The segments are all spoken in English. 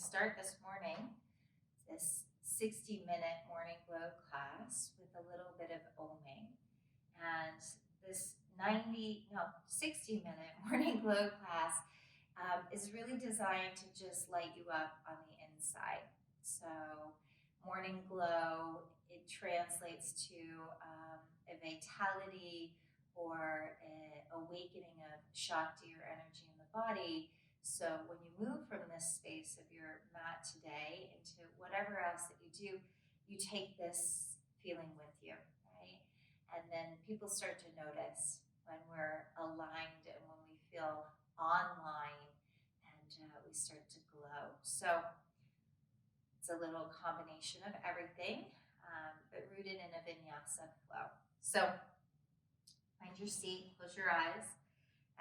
start this morning, this 60-minute morning glow class with a little bit of oming. And this 60-minute morning glow class is really designed to just light you up on the inside. So morning glow, it translates to a vitality or an awakening of Shakti or energy in the body. So when you move from this space of your mat today into whatever else that you do, you take this feeling with you, right? And then people start to notice when we're aligned and when we feel online and we start to glow. So it's a little combination of everything, but rooted in a vinyasa flow. So find your seat, close your eyes,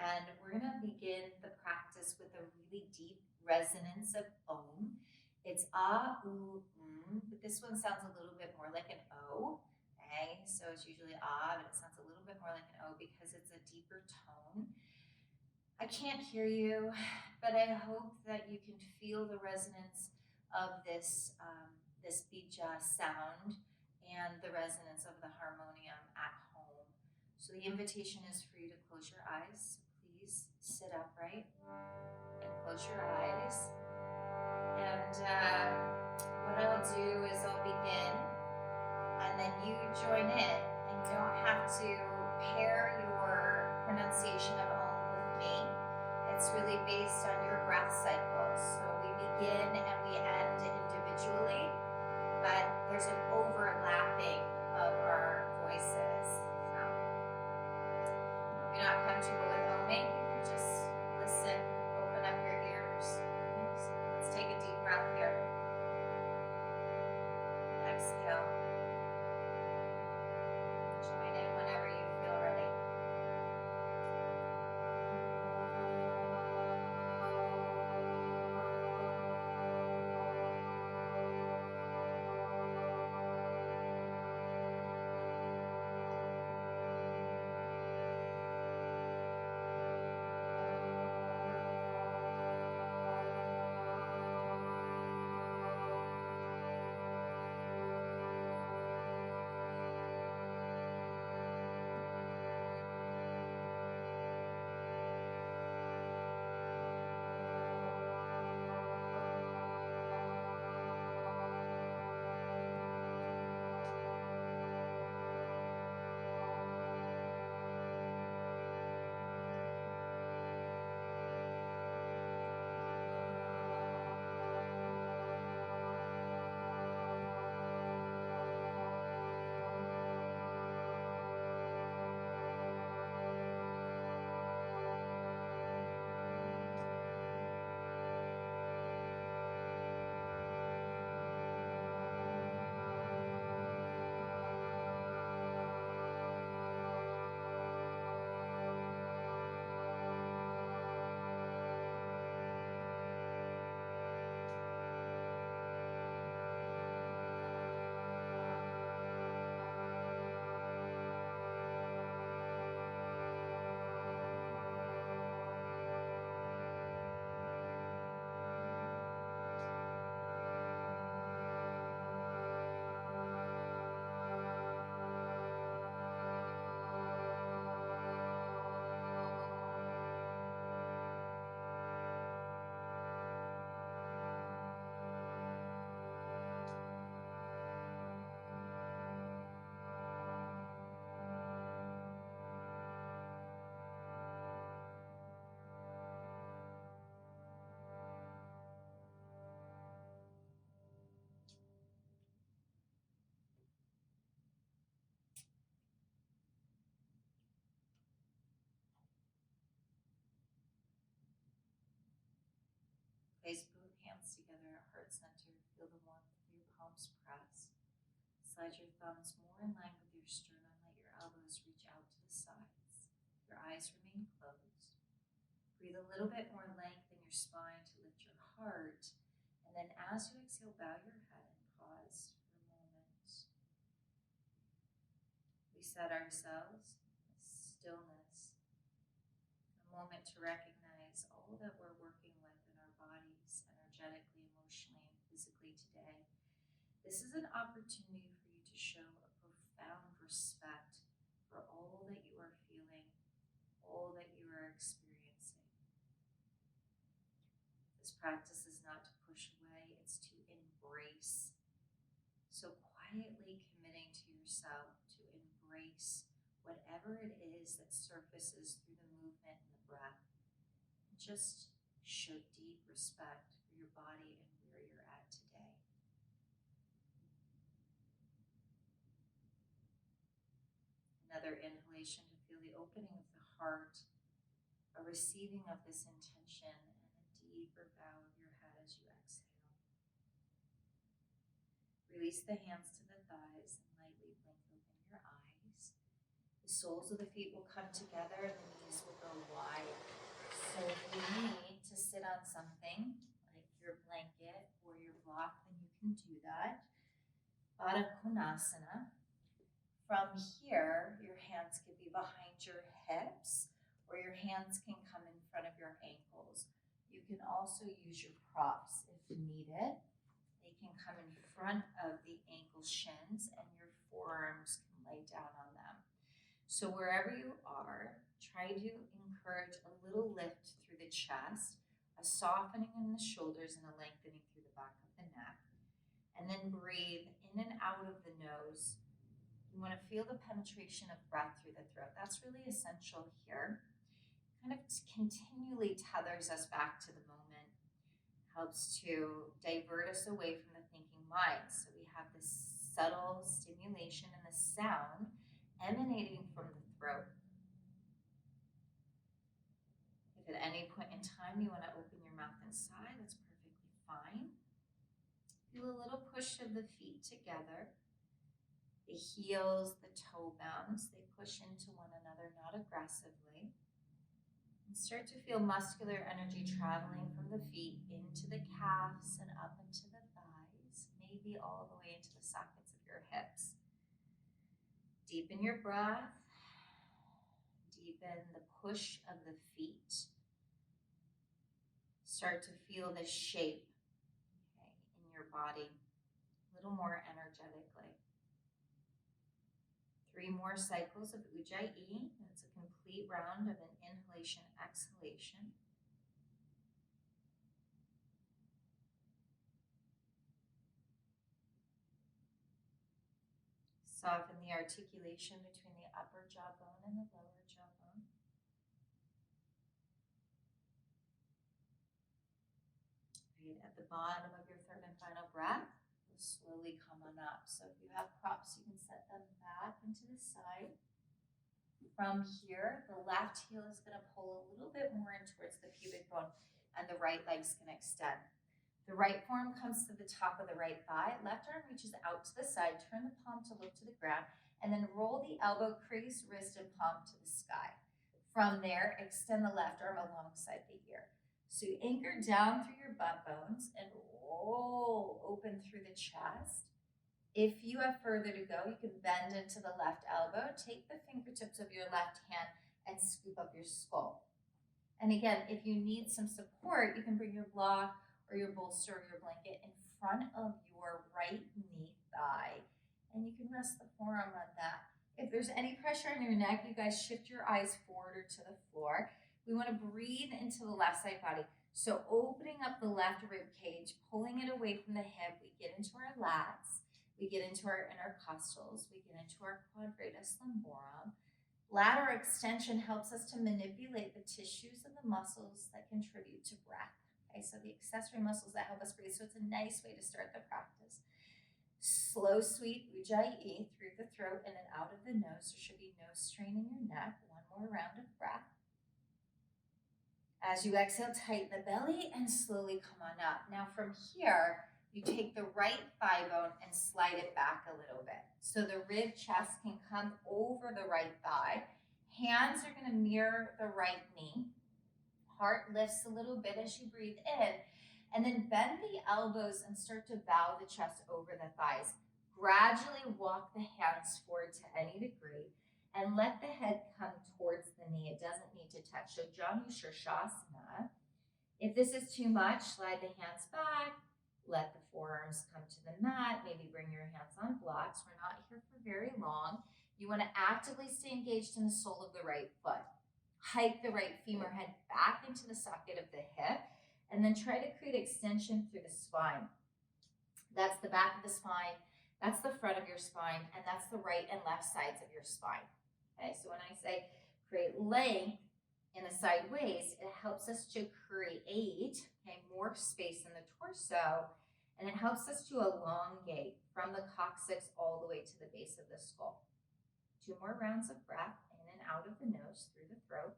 and we're going to begin the practice with a really deep resonance of Om. It's ah, oo, but this one sounds a little bit more like an O. Okay, so it's usually ah, but it sounds a little bit more like an O because it's a deeper tone. I can't hear you, but I hope that you can feel the resonance of this, this bija sound and the resonance of the harmonium at home. So the invitation is for you to close your eyes. Please sit upright and close your eyes. And what I'll do is I'll begin, and then you join in, and you don't have to pair your pronunciation of Om with me. It's really based on your breath cycles. So we begin and we end individually, but there's an overlapping of our voices. So if you're not comfortable with oming, you can just listen, open up your ears. So let's take a deep breath here. Exhale. Join in whenever you feel ready. Place both hands together at heart center. Feel the warmth of your palms press. Slide your thumbs more in line with your sternum. Let your elbows reach out to the sides. Your eyes remain closed. Breathe a little bit more length in your spine to lift your heart. And then as you exhale, bow your head and pause for a moment. We set ourselves in stillness, a moment to recognize all that we're working with in our bodies, energetically, emotionally, This is an opportunity for you to show a profound respect for all that you are feeling, all that you are experiencing. This practice is not to push away, it's to embrace. So quietly committing to yourself to embrace whatever it is that surfaces through the movement and the breath. And just show deep respect for your body and where you're at today. Another inhalation to feel the opening of the heart, a receiving of this intention, and a deeper bow of your head as you exhale. Release the hands to the thighs and lightly blink open your eyes. The soles of the feet will come together and the knees will go wide. So if you need to sit on something like your blanket or your block, then you can do that. Baddha Konasana. From here, your hands can be behind your hips or your hands can come in front of your ankles. You can also use your props if needed. They can come in front of the ankle shins and your forearms can lay down on them. So wherever you are, try to encourage a little lift through the chest, a softening in the shoulders and a lengthening through the back of the neck. And then breathe in and out of the nose. You want to feel the penetration of breath through the throat. That's really essential here. Kind of continually tethers us back to the moment, helps to divert us away from the thinking mind. So we have this subtle stimulation and the sound emanating from the throat. If at any point in time you want to open your mouth and sigh, that's perfectly fine. Feel a little push of the feet together. The heels, the toe bounds, they push into one another, not aggressively. And start to feel muscular energy traveling from the feet into the calves and up into the thighs, maybe all the way into the sockets of your hips. Deepen your breath. Deepen the push of the feet. Start to feel the shape, in your body a little more energetically. 3 more cycles of Ujjayi. That's a complete round of an inhalation, exhalation. Soften the articulation between the upper jawbone and the lower jawbone. Right at the bottom of your third and final breath, you'll slowly come on up. So if you have props, you can set them back into the side. From here, the left heel is going to pull a little bit more in towards the pubic bone and the right leg's going to extend. The right forearm comes to the top of the right thigh. Left arm reaches out to the side. Turn the palm to look to the ground and then roll the elbow, crease, wrist, and palm to the sky. From there, extend the left arm alongside the ear. So you anchor down through your butt bones and roll open through the chest. If you have further to go, you can bend into the left elbow, take the fingertips of your left hand and scoop up your skull. And again, if you need some support, you can bring your block or your bolster or your blanket in front of your right knee thigh, and you can rest the forearm on that. If there's any pressure on your neck, you guys shift your eyes forward or to the floor. We want to breathe into the left side body. So opening up the left rib cage, pulling it away from the hip, we get into our lats. We get into our intercostals, we get into our quadratus lumborum. Lateral extension helps us to manipulate the tissues and the muscles that contribute to breath. Okay, so the accessory muscles that help us breathe. So it's a nice way to start the practice. Slow, sweet Ujjayi through the throat in and out of the nose. There should be no strain in your neck. One more round of breath. As you exhale, tighten the belly and slowly come on up. Now from here, you take the right thigh bone and slide it back a little bit. So the rib chest can come over the right thigh. Hands are going to mirror the right knee. Heart lifts a little bit as you breathe in. And then bend the elbows and start to bow the chest over the thighs. Gradually walk the hands forward to any degree and let the head come towards the knee. It doesn't need to touch. So Janu Shirshasana. If this is too much, slide the hands back. Let the forearms come to the mat. Maybe bring your hands on blocks. We're not here for very long. You want to actively stay engaged in the sole of the right foot. Hike the right femur head back into the socket of the hip, and then try to create extension through the spine. That's the back of the spine, that's the front of your spine, and that's the right and left sides of your spine. Okay, so when I say create length in the side waist, it helps us to create more space in the torso, and it helps us to elongate from the coccyx all the way to the base of the skull. 2 more rounds of breath in and out of the nose through the throat.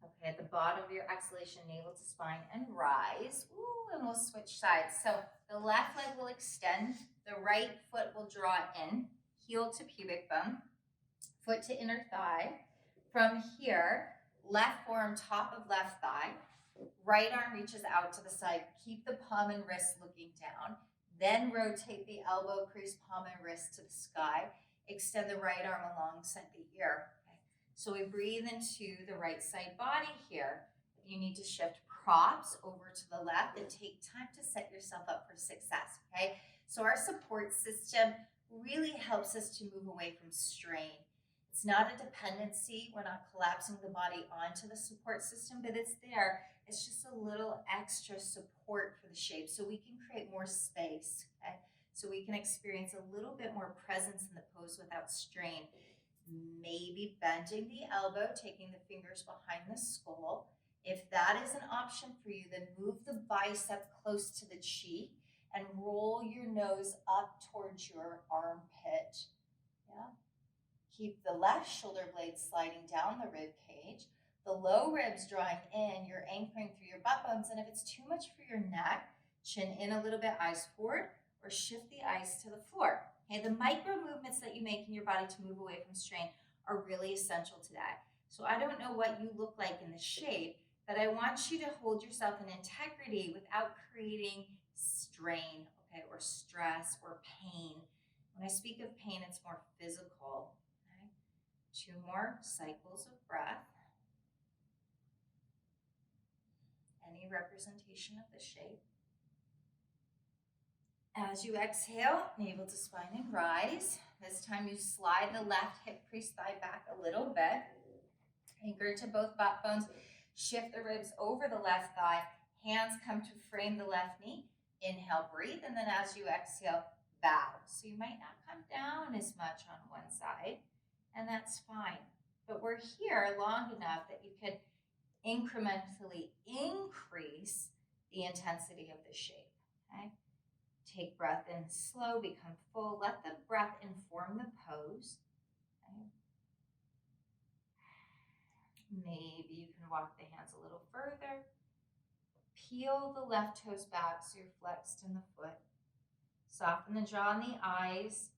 Okay, at the bottom of your exhalation, navel to spine and rise. Ooh, and we'll switch sides. So the left leg will extend, the right foot will draw in, heel to pubic bone, foot to inner thigh. From here, left forearm top of left thigh, right arm reaches out to the side. Keep the palm and wrist looking down. Then rotate the elbow, crease palm and wrist to the sky. Extend the right arm alongside the ear. Okay. So we breathe into the right side body here. If you need to shift props over to the left, and take time to set yourself up for success. Okay. So our support system really helps us to move away from strain. It's not a dependency. We're not collapsing the body onto the support system, but it's there. It's just a little extra support for the shape so we can create more space, okay? So we can experience a little bit more presence in the pose without strain. Maybe bending the elbow, taking the fingers behind the skull. If that is an option for you, then move the bicep close to the cheek and roll your nose up towards your armpit. Yeah. Keep the left shoulder blade sliding down the rib cage, the low ribs drawing in, you're anchoring through your butt bones, and if it's too much for your neck, chin in a little bit, eyes forward, or shift the eyes to the floor. Okay, the micro movements that you make in your body to move away from strain are really essential to that. So I don't know what you look like in the shape, but I want you to hold yourself in integrity without creating strain, okay, or stress or pain. When I speak of pain, it's more physical. 2 more cycles of breath. Any representation of the shape. As you exhale, navel to spine and rise. This time you slide the left hip crease thigh back a little bit. Anchor to both butt bones. Shift the ribs over the left thigh. Hands come to frame the left knee. Inhale, breathe, and then as you exhale, bow. So you might not come down as much on one side, and that's fine. But we're here long enough that you could incrementally increase the intensity of the shape, okay? Take breath in slow, become full. Let the breath inform the pose, okay? Maybe you can walk the hands a little further. Peel the left toes back so you're flexed in the foot. Soften the jaw and the eyes.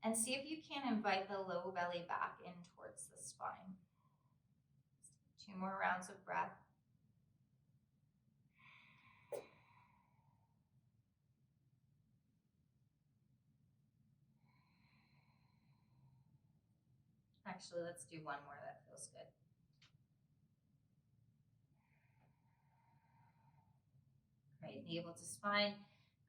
And see if you can invite the low belly back in towards the spine. 2 more rounds of breath. Actually, let's do 1 more. That feels good. Right, navel to spine.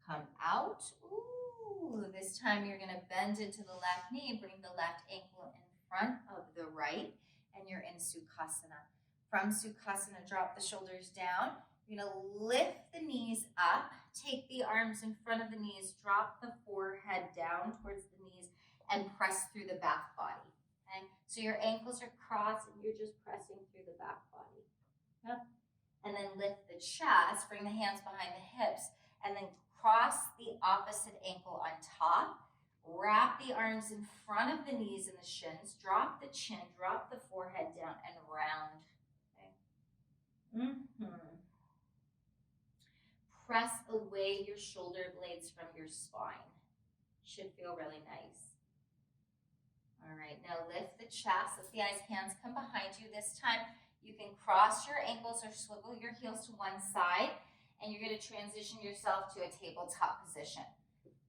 Come out. Ooh, this time you're going to bend into the left knee. Bring the left ankle in front of the right, and you're in Sukhasana. From Sukhasana, drop the shoulders down. You're going to lift the knees up. Take the arms in front of the knees. Drop the forehead down towards the knees and press through the back body. Okay? So your ankles are crossed and you're just pressing through the back body. Yep. And then lift the chest. Bring the hands behind the hips. And then cross the opposite ankle on top. Wrap the arms in front of the knees and the shins. Drop the chin, drop the forehead down, and round. Okay. Press away your shoulder blades from your spine. Should feel really nice. All right, now lift the chest. Let the eyes, hands come behind you. This time you can cross your ankles or swivel your heels to one side, and you're going to transition yourself to a tabletop position.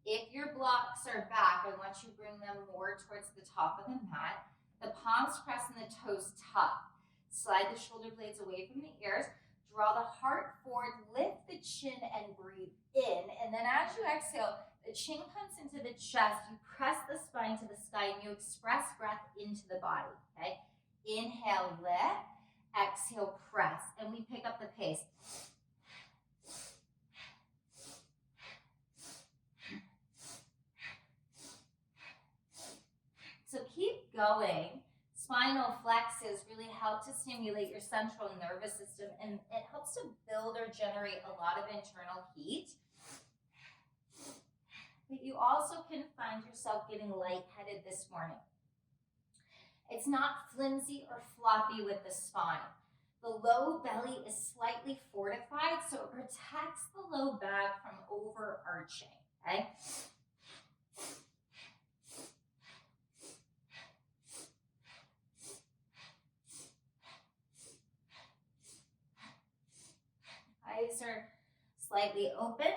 If your blocks are back, I want you to bring them more towards the top of the mat. The palms press and the toes tuck. Slide the shoulder blades away from the ears. Draw the heart forward, lift the chin and breathe in. And then as you exhale, the chin comes into the chest. You press the spine to the sky and you express breath into the body, okay? Inhale, lift. Exhale, press. And we pick up the pace. So keep going. Spinal flexes really help to stimulate your central nervous system, and it helps to build or generate a lot of internal heat. But you also can find yourself getting lightheaded this morning. It's not flimsy or floppy with the spine. The low belly is slightly fortified, so it protects the low back from overarching, okay? 'Eyes are slightly open.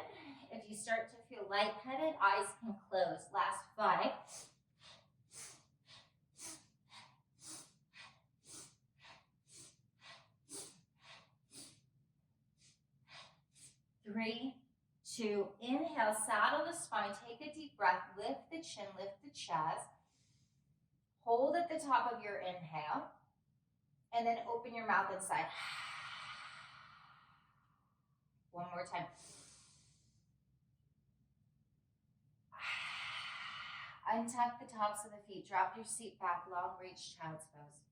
If you start to feel lightheaded, eyes can close. Last 5. 3, 2, inhale, saddle the spine, take a deep breath, lift the chin, lift the chest. Hold at the top of your inhale, and then open your mouth and sigh. One more time. Untuck the tops of the feet, drop your seat back, long reach, child's pose.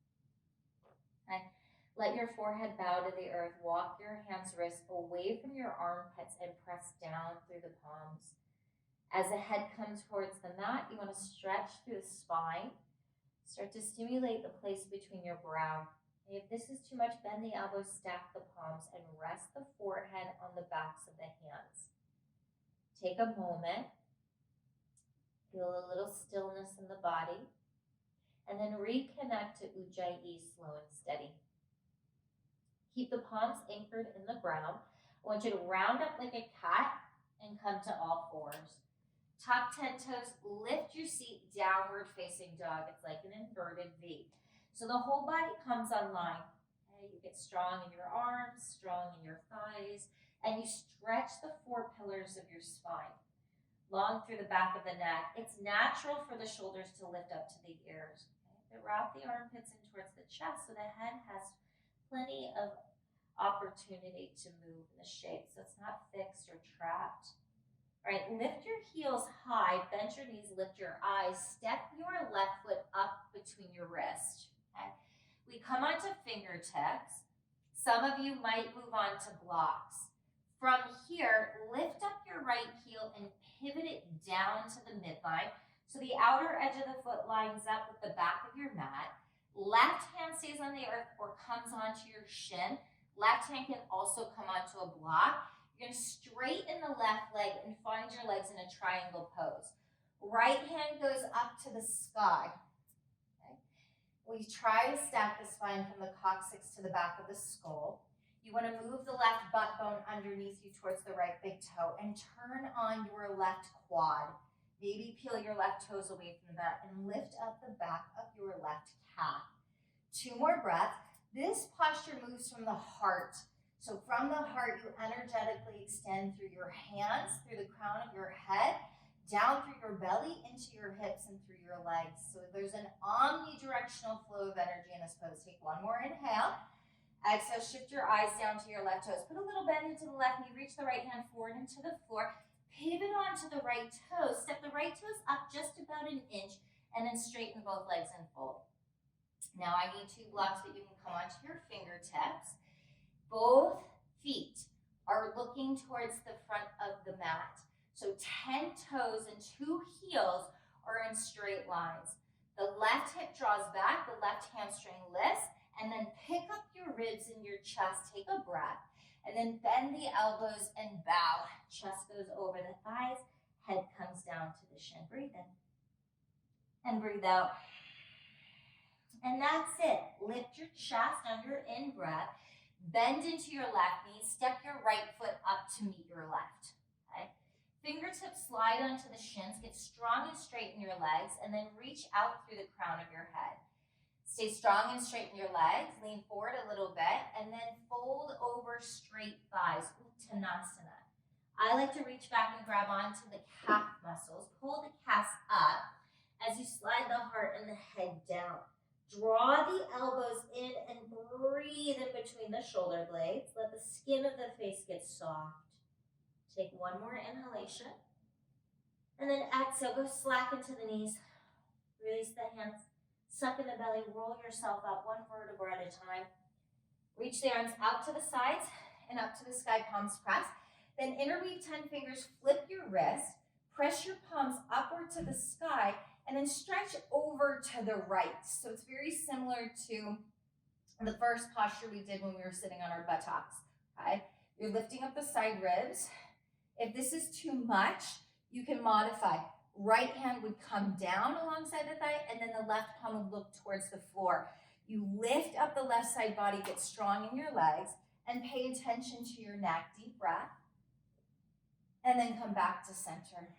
And let your forehead bow to the earth. Walk your hands, wrists away from your armpits and press down through the palms. As the head comes towards the mat, you want to stretch through the spine. Start to stimulate the place between your brow. If this is too much, bend the elbows, stack the palms, and rest the forehead on the backs of the hands. Take a moment. Feel a little stillness in the body. And then reconnect to Ujjayi, slow and steady. Keep the palms anchored in the ground. I want you to round up like a cat and come to all fours. Tuck 10 toes, lift your seat, downward facing dog. It's like an inverted V. So the whole body comes online. Okay? You get strong in your arms, strong in your thighs, and you stretch the 4 pillars of your spine. Long through the back of the neck. It's natural for the shoulders to lift up to the ears. Okay? But wrap the armpits in towards the chest so the head has plenty of opportunity to move in the shape, so it's not fixed or trapped. All right, lift your heels high, bend your knees, lift your eyes, step your left foot up between your wrists. Okay? We come onto fingertips. Some of you might move on to blocks. From here, lift up your right heel and pivot it down to the midline so the outer edge of the foot lines up with the back of your mat. Left hand stays on the earth or comes onto your shin. Left hand can also come onto a block. You're going to straighten the left leg and find your legs in a triangle pose. Right hand goes up to the sky. Okay? We try to stack the spine from the coccyx to the back of the skull. You want to move the left butt bone underneath you towards the right big toe and turn on your left quad. Maybe peel your left toes away from the mat and lift up the back of your left calf. 2 more breaths. This posture moves from the heart. So from the heart, you energetically extend through your hands, through the crown of your head, down through your belly, into your hips, and through your legs. So there's an omnidirectional flow of energy in this pose. Take 1 more inhale. Exhale, shift your eyes down to your left toes. Put a little bend into the left knee. Reach the right hand forward into the floor. Pivot onto the right toes. Step the right toes up just about an inch, and then straighten both legs and fold. Now I need 2 blocks that you can come onto your fingertips. Both feet are looking towards the front of the mat. So 10 toes and 2 heels are in straight lines. The left hip draws back, the left hamstring lifts, and then pick up your ribs in your chest. Take a breath, and then bend the elbows and bow. Chest goes over the thighs, head comes down to the shin. Breathe in and breathe out. And that's it. Lift your chest on your in-breath. Bend into your left knee. Step your right foot up to meet your left. Okay? Fingertips slide onto the shins. Get strong and straighten your legs. And then reach out through the crown of your head. Stay strong and straighten your legs. Lean forward a little bit and then fold over straight thighs, Uttanasana. I like to reach back and grab onto the calf muscles. Pull the calves up as you slide the heart and the head down. Draw the elbows in and breathe in between the shoulder blades. Let the skin of the face get soft. Take one more inhalation. And then exhale, go slack into the knees. Release the hands. Suck in the belly, roll yourself up one vertebra at a time. Reach the arms out to the sides and up to the sky, palms pressed. Then interweave 10 fingers, flip your wrist, press your palms upward to the sky, and then stretch over to the right. So it's very similar to the first posture we did when we were sitting on our buttocks, okay? You're lifting up the side ribs. If this is too much, you can modify. Right hand would come down alongside the thigh, and then the left palm would look towards the floor. You lift up the left side body, get strong in your legs, and pay attention to your neck. Deep breath. And then come back to center.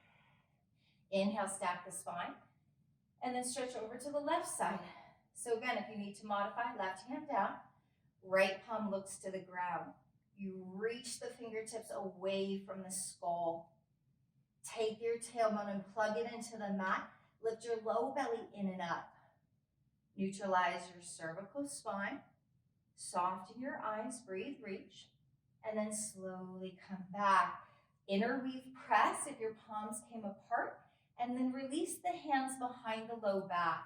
Inhale, stack the spine, and then stretch over to the left side. So again, if you need to modify, left hand down, right palm looks to the ground. You reach the fingertips away from the skull. Take your tailbone and plug it into the mat. Lift your low belly in and up. Neutralize your cervical spine. Soften your eyes, breathe, reach, and then slowly come back. Interweave press if your palms came apart, and then release the hands behind the low back.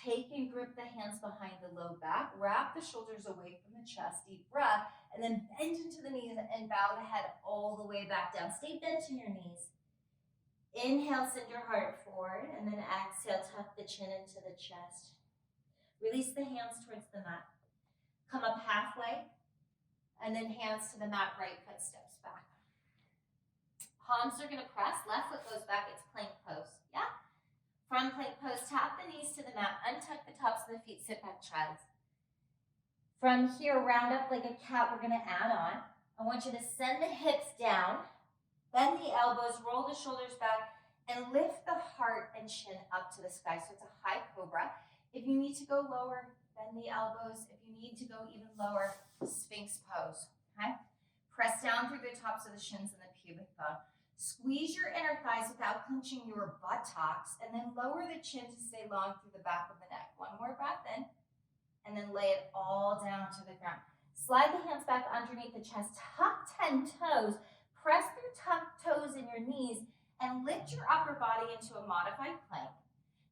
Take and grip the hands behind the low back. Wrap the shoulders away from the chest. Deep breath, and then bend into the knees and bow the head all the way back down. Stay bent in your knees. Inhale, send your heart forward, and then exhale, tuck the chin into the chest. Release the hands towards the mat. Come up halfway, and then hands to the mat, right foot steps back. Palms are gonna press, left foot goes back, it's plank pose, yeah? From plank pose, tap the knees to the mat, untuck the tops of the feet, sit back, child's. From here, round up like a cat, we're gonna add on. I want you to send the hips down, bend the elbows, roll the shoulders back, and lift the heart and chin up to the sky. So it's a high cobra. If you need to go lower, bend the elbows. If you need to go even lower, Sphinx pose, okay? Press down through the tops of the shins and the pubic bone. Squeeze your inner thighs without clenching your buttocks, and then lower the chin to stay long through the back of the neck. One more breath in, and then lay it all down to the ground. Slide the hands back underneath the chest, tuck 10 toes, press through tucked toes in your knees, and lift your upper body into a modified plank.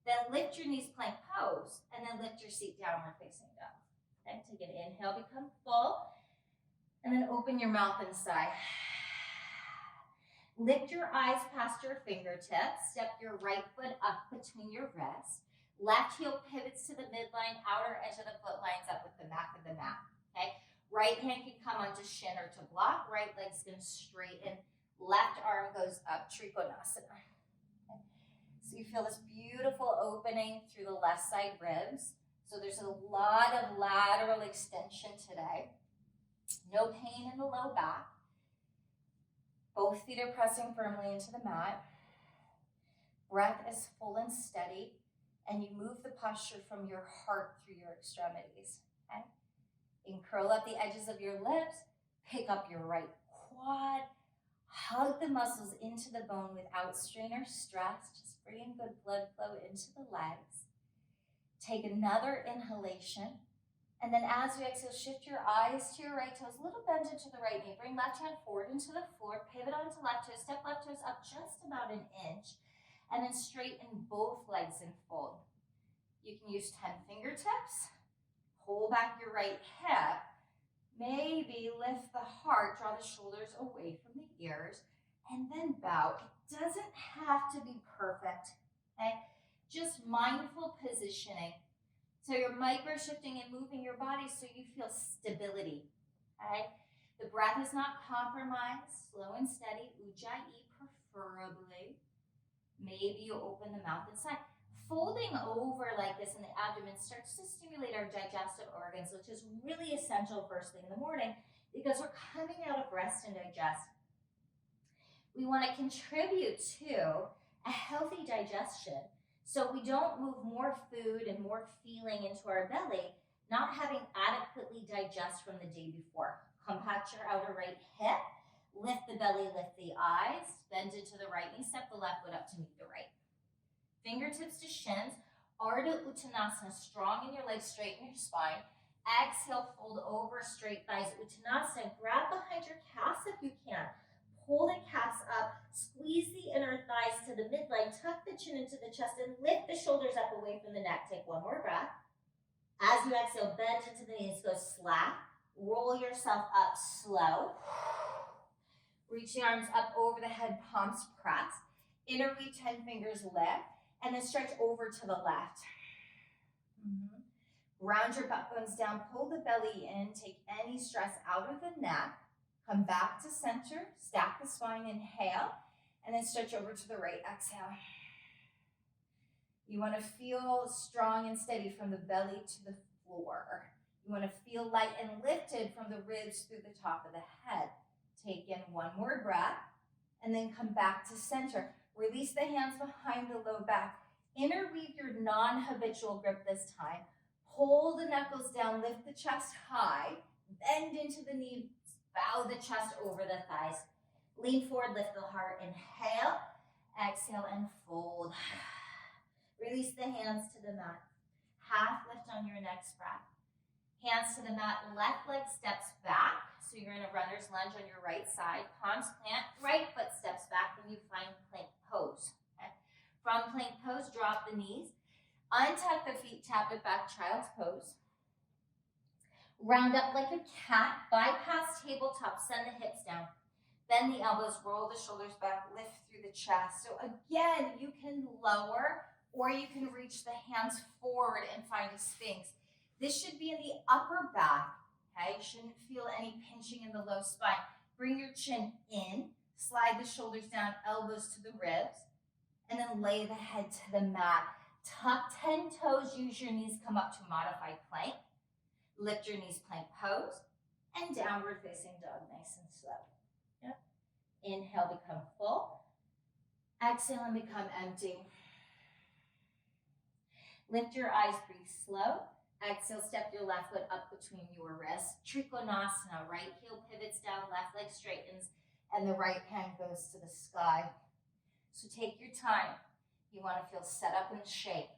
Then lift your knees, plank pose, and then lift your seat downward facing dog. Okay, take an inhale, become full, and then open your mouth and sigh. Lift your eyes past your fingertips. Step your right foot up between your wrists. Left heel pivots to the midline, outer edge of the foot lines up with the back of the mat. Okay. Right hand can come onto shin or to block. Right leg's gonna straighten. Left arm goes up, Trikonasana. Okay. So you feel this beautiful opening through the left side ribs. So there's a lot of lateral extension today. No pain in the low back. Both feet are pressing firmly into the mat. Breath is full and steady, and you move the posture from your heart through your extremities. Okay? You can curl up the edges of your lips, pick up your right quad, hug the muscles into the bone without strain or stress, just bringing good blood flow into the legs. Take another inhalation. And then as you exhale, shift your eyes to your right toes, a little bend into the right knee. Bring left hand forward into the floor, pivot onto left toes, step left toes up just about an inch, and then straighten both legs and fold. You can use 10 fingertips, pull back your right hip, maybe lift the heart, draw the shoulders away from the ears, and then bow. It doesn't have to be perfect, okay? Just mindful positioning. So you're micro shifting and moving your body so you feel stability, okay? The breath is not compromised, slow and steady, ujjayi preferably. Maybe you open the mouth and sigh. Folding over like this in the abdomen starts to stimulate our digestive organs, which is really essential first thing in the morning because we're coming out of rest and digest. We want to contribute to a healthy digestion. So we don't move more food and more feeling into our belly, not having adequately digest from the day before. Compact your outer right hip, lift the belly, lift the eyes, bend into the right knee, step the left foot up to meet the right. Fingertips to shins, Ardha Uttanasana, strong in your legs, straighten your spine. Exhale, fold over, straight thighs, Uttanasana. Grab behind your calves if you can. Pull the calves up, squeeze the inner thighs to the midline, tuck the chin into the chest, and lift the shoulders up away from the neck. Take one more breath. As you exhale, bend into the knees, go slack. Roll yourself up slow. Reach the arms up over the head, palms press. Interweave 10 fingers, lift, and then stretch over to the left. Round your butt bones down, pull the belly in, take any stress out of the neck. Come back to center, stack the spine, inhale, and then stretch over to the right, exhale. You want to feel strong and steady from the belly to the floor. You want to feel light and lifted from the ribs through the top of the head. Take in one more breath, and then come back to center. Release the hands behind the low back. Interweave your non-habitual grip this time. Pull the knuckles down, lift the chest high, bend into the knees, bow the chest over the thighs. Lean forward, lift the heart, inhale, exhale, and fold. Release the hands to the mat. Half lift on your next breath. Hands to the mat, left leg steps back. So you're in a runner's lunge on your right side. Palms plant, right foot steps back, and you find plank pose. Okay? From plank pose, drop the knees. Untuck the feet, tap it back, child's pose. Round up like a cat, bypass tabletop, send the hips down. Bend the elbows, roll the shoulders back, lift through the chest. So again, you can lower or you can reach the hands forward and find a sphinx. This should be in the upper back, okay? You shouldn't feel any pinching in the low spine. Bring your chin in, slide the shoulders down, elbows to the ribs, and then lay the head to the mat. Tuck 10 toes, use your knees, come up to modified plank. Lift your knees, plank pose, and downward facing dog, nice and slow. Yep. Inhale, become full. Exhale and become empty. Lift your eyes, breathe slow. Exhale, step your left foot up between your wrists. Trikonasana, right heel pivots down, left leg straightens, and the right hand goes to the sky. So take your time. You want to feel set up in shape.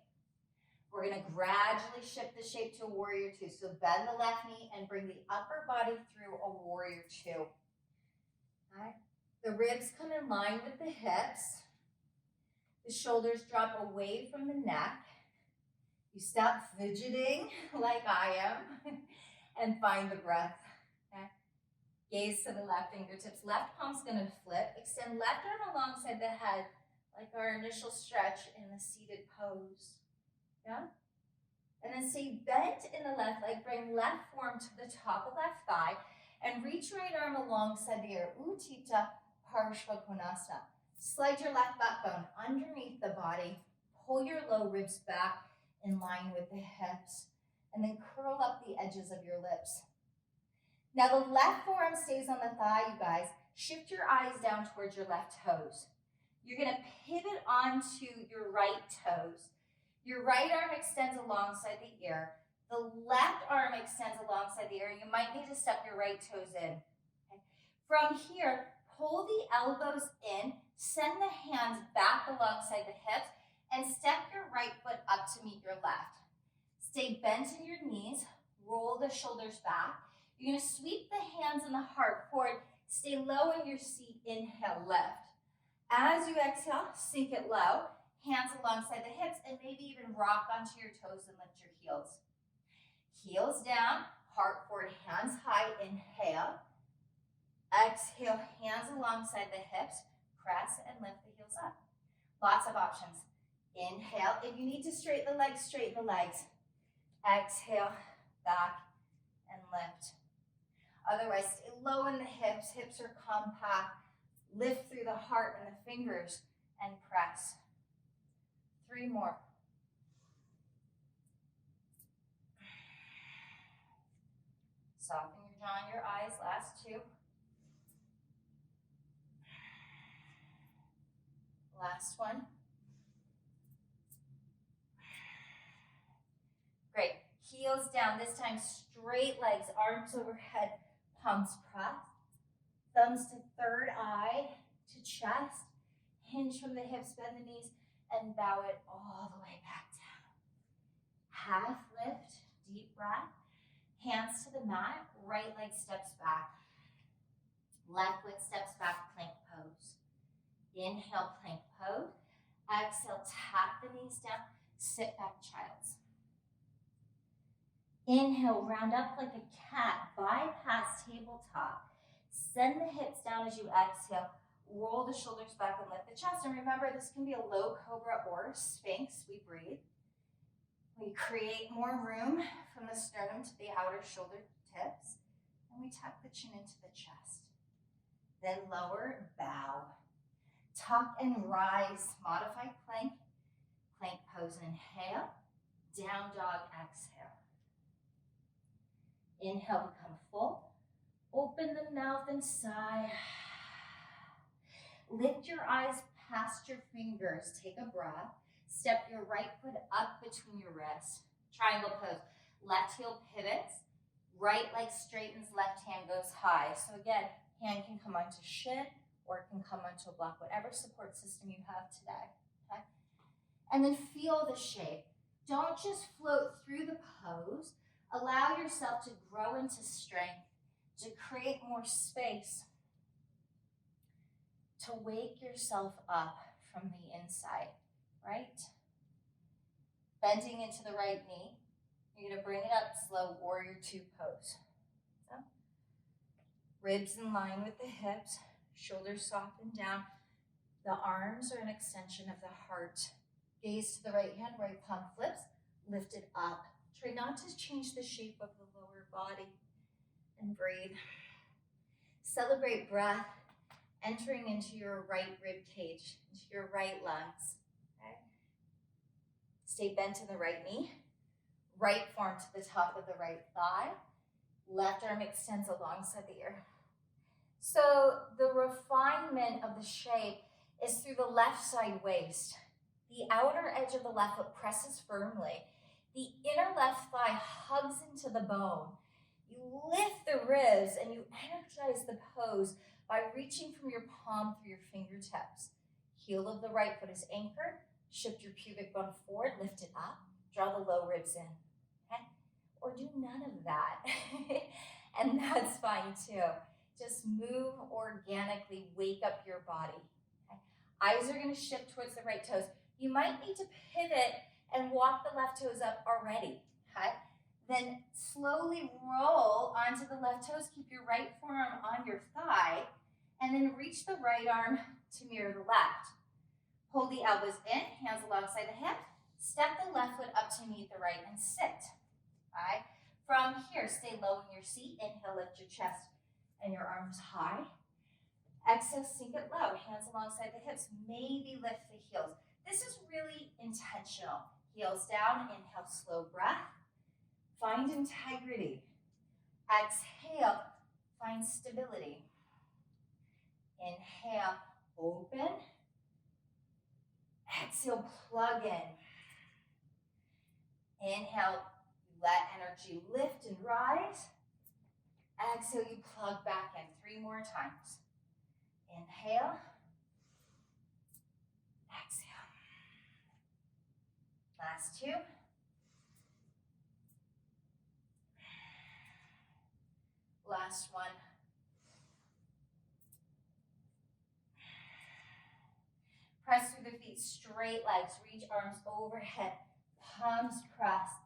We're going to gradually shift the shape to a warrior two. So bend the left knee and bring the upper body through a warrior two. Okay. The ribs come in line with the hips. The shoulders drop away from the neck. You stop fidgeting like I am and find the breath. Okay. Gaze to the left, fingertips. Left palm's going to flip. Extend left arm alongside the head like our initial stretch in the seated pose. Yeah? And then stay bent in the left leg. Bring left forearm to the top of left thigh and reach right arm alongside the ear. Utthita Parshva Konasana. Slide your left backbone underneath the body. Pull your low ribs back in line with the hips. And then curl up the edges of your lips. Now the left forearm stays on the thigh, you guys. Shift your eyes down towards your left toes. You're going to pivot onto your right toes. Your right arm extends alongside the ear. The left arm extends alongside the ear. You might need to step your right toes in. Okay. From here, pull the elbows in, send the hands back alongside the hips, and step your right foot up to meet your left. Stay bent in your knees, roll the shoulders back. You're going to sweep the hands and the heart forward. Stay low in your seat, inhale, lift. As you exhale, sink it low, hands alongside the hips, and maybe even rock onto your toes and lift your heels. Heels down, heart forward, hands high, inhale. Exhale, hands alongside the hips, press and lift the heels up. Lots of options. Inhale, if you need to straighten the legs, straighten the legs. Exhale, back and lift. Otherwise, stay low in the hips, hips are compact. Lift through the heart and the fingers and press. 3 more. Soften your jaw and your eyes, last 2. Last one. heels down. This time, straight legs, arms overhead, palms pressed. Thumbs to third eye, to chest. Hinge from the hips, bend the knees, and bow it all the way back down. Half lift, deep breath. Hands to the mat, right leg steps back. Left foot steps back, plank pose. Inhale, plank pose. Exhale, tap the knees down, sit back, child's. Inhale, round up like a cat, bypass tabletop. Send the hips down as you exhale. Roll the shoulders back and lift the chest. And remember, this can be a low cobra or sphinx. We breathe. We create more room from the sternum to the outer shoulder tips. And we tuck the chin into the chest. Then lower, bow. Tuck and rise, modified plank. Plank pose, inhale. Down dog, exhale. Inhale, become full. Open the mouth and sigh. Lift your eyes past your fingers. Take a breath. Step your right foot up between your wrists. Triangle pose. Left heel pivots. Right leg straightens, left hand goes high. So again, hand can come onto shin or it can come onto a block, whatever support system you have today. Okay? And then feel the shape. Don't just float through the pose. Allow yourself to grow into strength, to create more space, to wake yourself up from the inside, right? Bending into the right knee. You're gonna bring it up, slow warrior two pose. So, ribs in line with the hips, shoulders soften down. The arms are an extension of the heart. Gaze to the right hand, right palm flips, lift it up. Try not to change the shape of the lower body. And breathe. Celebrate breath, entering into your right rib cage, into your right lungs. Okay? Stay bent in the right knee. Right forearm to the top of the right thigh. Left arm extends alongside the ear. So the refinement of the shape is through the left side waist. The outer edge of the left foot presses firmly. The inner left thigh hugs into the bone. You lift the ribs and you energize the pose by reaching from your palm through your fingertips. Heel of the right foot is anchored. Shift your pubic bone forward, lift it up. Draw the low ribs in. Okay? Or do none of that. And that's fine too. Just move organically, wake up your body. Okay? Eyes are going to shift towards the right toes. You might need to pivot and walk the left toes up already. Okay? Then slowly roll onto the left toes. Keep your right forearm on your thigh. And then reach the right arm to mirror the left. Hold the elbows in, hands alongside the hip. Step the left foot up to meet the right and sit. All right? From here, stay low in your seat. Inhale, lift your chest and your arms high. Exhale, sink it low. Hands alongside the hips. Maybe lift the heels. This is really intentional. Heels down, inhale, slow breath. Find integrity. Exhale, find stability. Inhale, open. Exhale, plug in. Inhale, you let energy lift and rise. Exhale, you plug back in 3 more times. Inhale. Exhale. Last 2. Last 1. Press through the feet, straight legs, reach arms overhead, palms pressed,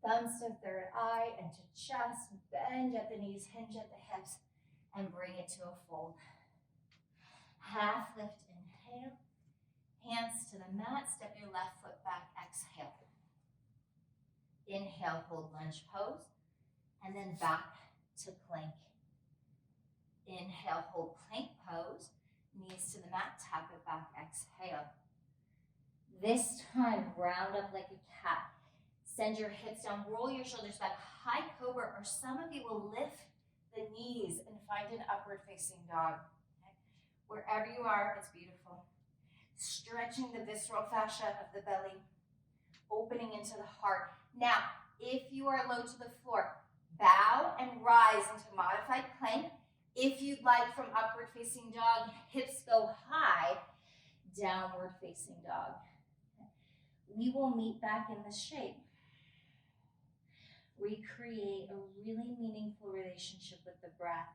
thumbs to third eye and to chest, bend at the knees, hinge at the hips, and bring it to a fold. Half lift, inhale, hands to the mat, step your left foot back, exhale. Inhale, hold lunge pose, and then back to plank. Inhale, hold plank pose, knees to the mat, tap it back, exhale. This time, round up like a cat. Send your hips down, roll your shoulders back, high cobra, or some of you will lift the knees and find an upward facing dog. Okay? Wherever you are, it's beautiful. Stretching the visceral fascia of the belly, opening into the heart. Now, If you are low to the floor, bow and rise into modified plank. If you'd like, from upward facing dog, hips go high, downward facing dog. We will meet back in this shape. Recreate a really meaningful relationship with the breath.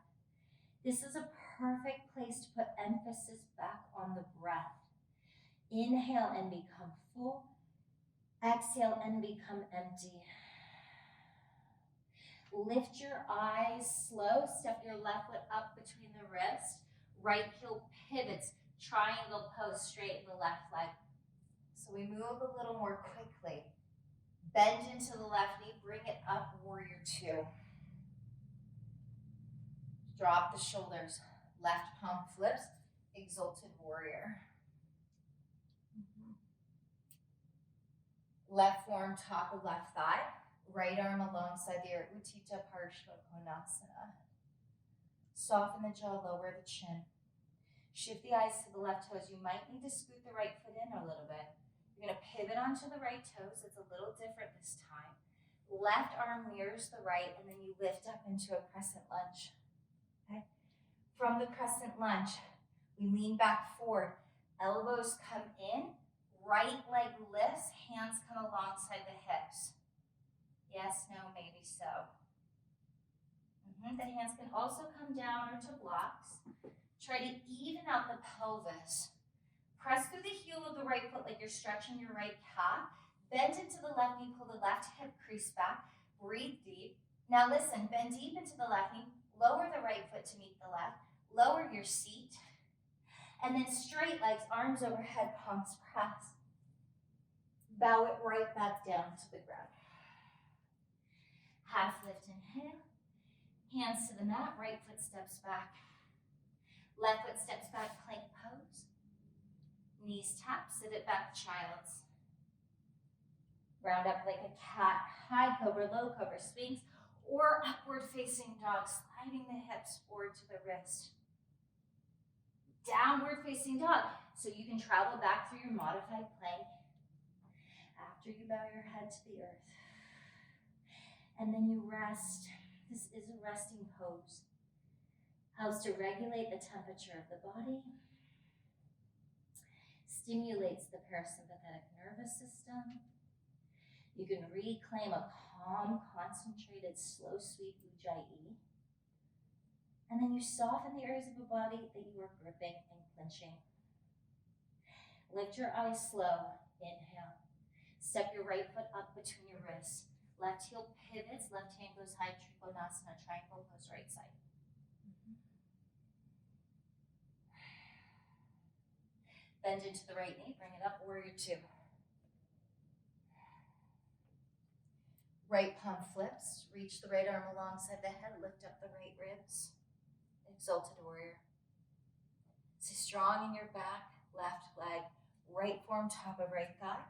This is a perfect place to put emphasis back on the breath. Inhale and become full. Exhale and become empty. Lift your eyes slow. Step your left foot up between the wrists. Right heel pivots. Triangle pose, straighten the left leg. So we move a little more quickly. Bend into the left knee, bring it up, warrior two. Drop the shoulders, left palm flips, exalted warrior. Left forearm top of left thigh, right arm alongside the earth, Utthita Parshva Konasana. Soften the jaw, lower the chin. Shift the eyes to the left toes. You might need to scoot the right foot in a little bit. You're gonna pivot onto the right toes. It's a little different this time. Left arm mirrors the right, and then you lift up into a crescent lunge. Okay? From the crescent lunge, we lean back forward. Elbows come in, right leg lifts, hands come alongside the hips. Yes, no, maybe so. The hands can also come down or to blocks. Try to even out the pelvis. Press through the heel of the right foot like you're stretching your right calf. Bend into the left knee, pull the left hip crease back. Breathe deep. Now listen, bend deep into the left knee. Lower the right foot to meet the left. Lower your seat. And then straight legs, arms overhead, palms press. Bow it right back down to the ground. Half lift, inhale. Hands to the mat, right foot steps back. Left foot steps back, plank pose. Knees tap, sit it back, child's. Round up like a cat, high cobra, low cobra, sphinx, or upward facing dog, sliding the hips forward to the wrist. Downward facing dog, so you can travel back through your modified plank after you bow your head to the earth. And then you rest. This is a resting pose. Helps to regulate the temperature of the body. Stimulates the parasympathetic nervous system. You can reclaim a calm, concentrated, slow, sweet ujjayi. And then you soften the areas of the body that you are gripping and clenching. Lift your eyes slow. Inhale. Step your right foot up between your wrists. Left heel pivots, left hand goes high, Trikonasana, triangle pose, right side. Bend into the right knee, bring it up, warrior two. Right palm flips, reach the right arm alongside the head, lift up the right ribs. Exalted warrior. Stay strong in your back, left leg, right forearm top of right thigh,